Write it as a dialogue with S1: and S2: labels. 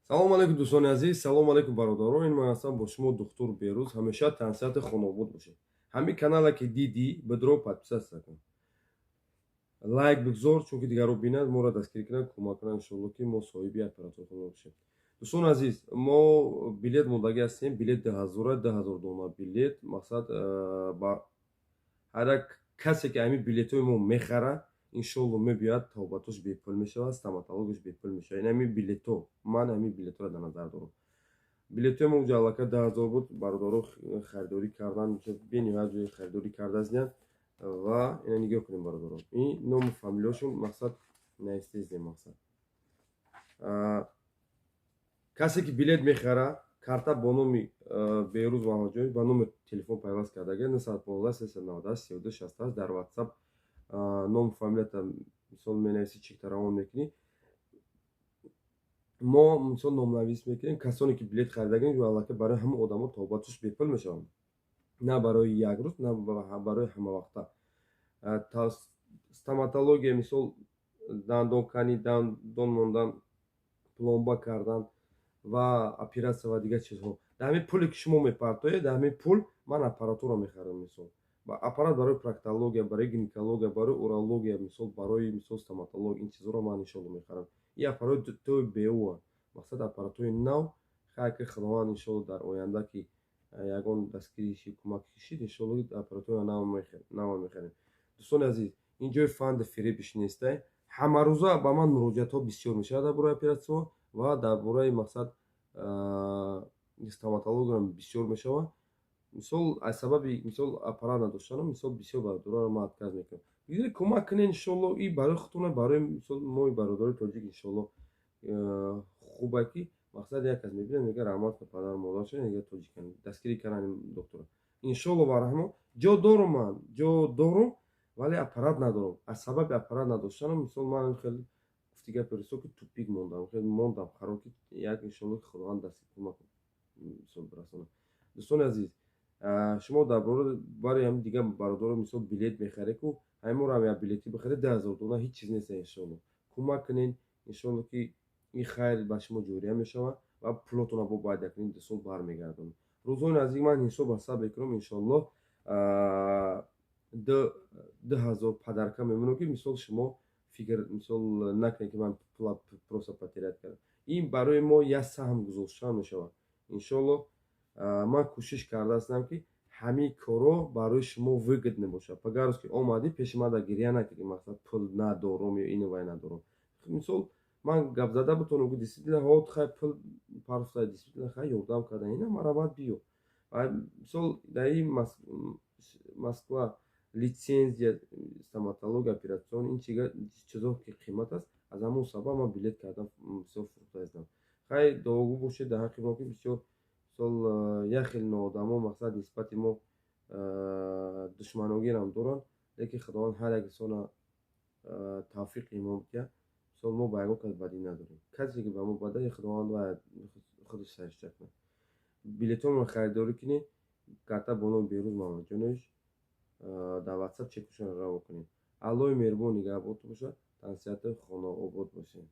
S1: салом алейкум дӯстони азиз, салом алейкум бародаро. Ин ман ҳастам бо шумо духтур Берӯз. Ҳамеша тансиҳати хонобод бошед. Ҳамин канале ки дидӣ бидро подписатсия кун. Лайк бигзор, чунки дигарро бинад, моро дастгирӣ кунад, кӯмак кунад иншоалло ки мо соҳиби оператори хона бошем. Дӯстони азиз, мо билет мондагӣ ҳастем. Билет 1000 дона билет. Мақсад ба ҳар як касе ки ҳамин билетҳои мо мехарад, иншоалло мебиёяд тавбатош бепул мешавад, стоматологияш бепул мешавад. Ин ҳамин билетҳо, ман ҳамин билетҳоро дар назар дорам. Билетҳои мо уҷа аллакай 10,000 буд. Бародаро харидорӣ кардан, бениҳоят ҷои харидорӣ кардааст ва ина нигоҳ кунем бародаро. Ин ному фамилияшон мақсад наистездем мақсад. Касе ки билет мехарад, карта бо номи Берӯз Маҳмаҷонов ба номи телефон пайваст кардагӣ 915 392 32 60 дар WhatsApp ном фамилията мисол менависӣ, чекта равон мекунӣ. мо мисол номнавис мекунем. Касоне ки билет харидагин аллакай барои ҳама одамо тавбатош бепул мешаванд. На барои як рӯз, на барои ҳамавақта. Стоматология мисол дандонканӣ, дандон мондан, пломба кардан ва операция ва дигар чизҳо. Дар ҳамин пуле ки шумо мепартоед, дар ҳамин пул ман аппаратура мехарам. Мисол аппарат барои проктология, барои гинекология, барои урология, мисол барои мисол стоматология, ин чизҳоро ман иншоалло мехарам. Ин аппаратҳои беуа, мақсад аппаратҳои нав. Хайр худованд иншоалло дар оянда ки ягон дастгирӣ шид, кӯмак шид, иншоалло аппаратҳои нав мехарем. Дӯстони азиз, ин ҷои фанди фиребиш нестай. Ҳамарӯза ба ман муроҷиатҳо бисёр мешавад дар бораи оператсия ва дар бораи мақсад стоматология бисёр мешавад. Мисол аз сабаби мисол аппарат надоштанам, мисол бисёр бародароро ман отказ мекунам. Бигиред кӯмак кунед иншоалло. И барои худтон, барои мисол мои бародари тоҷик иншоалло хубе ки мақсад як кас мебинад мегӯяд раҳмат ба падару модарашон, ягон тоҷикан дастгирӣ кардан доктора. Иншоалло ва раҳмон ҷо дорам, ман ҷо дорам, вале аппарат надорам. Аз сабаби аппарат надоштанам мисол ман хеле гуфти гапи росо ки тупик мондам, хеле мондам хароб ки як иншоалло ки худованд дасти кӯмак мисол бирасонад. Дӯстони азиз, шумо дар барои ҳамин дигар бародаро мисол билет мехаред ку ҳаминро ҳам як билети бихаред 10,000 дона ҳеҷ чиз нест. Иншоалло кӯмак кунед, иншоалло ки ин хайр ба шумо ҷория мешавад ва пулотонро бо баъд як ду сол бармегардонед. Рӯзҳои наздик ман ҳисоб ҳасаб мекунам иншоалло 2,000 падарка мемонам ки мисол шумо фикр мисол накунед ки ман просто потерят кардам. Ин барои мо як саҳм гузоштан мешавад. Иншоалло ман кӯшиш кардаастам ки ҳамин корро барои шумо выгод мебошад. Пагарус ки омадӣ пеши ман гирья накунед, мақсад пул надорам ё ину вай надорам. Мисол ман гапзада бутонам ки действительно ҳот хай пул парфта, действительно хай ёрдам кардан, ина маравад биё. Мисол дар ин Москва литсензия стоматология оператсион ин чизҳо ки қимат аст. Аз ҳамон сабаб ман билет кардам мисол фурӯхтаистам. Хай дуогӯ бошед дар ҳаққи мо ки бисёр мисол як хел ноодамо мақсад нисбати мо душманогирам доранд, лекин худованд ҳар як инсона тавфиқ имон кунад. Мисол мо ба ягон кас бадӣ надорем. Касе ки ба мо бад дад, худованд худаш саришта кунад. Билетҳоро харидорӣ кунед, карта бо номи Берӯз Маҳмаҷонович дар WhatsApp чекушонро раво кунед. Аллоҳи меҳрубон нигаҳбонтон бошад. Тансиҳати хонаобод бошед.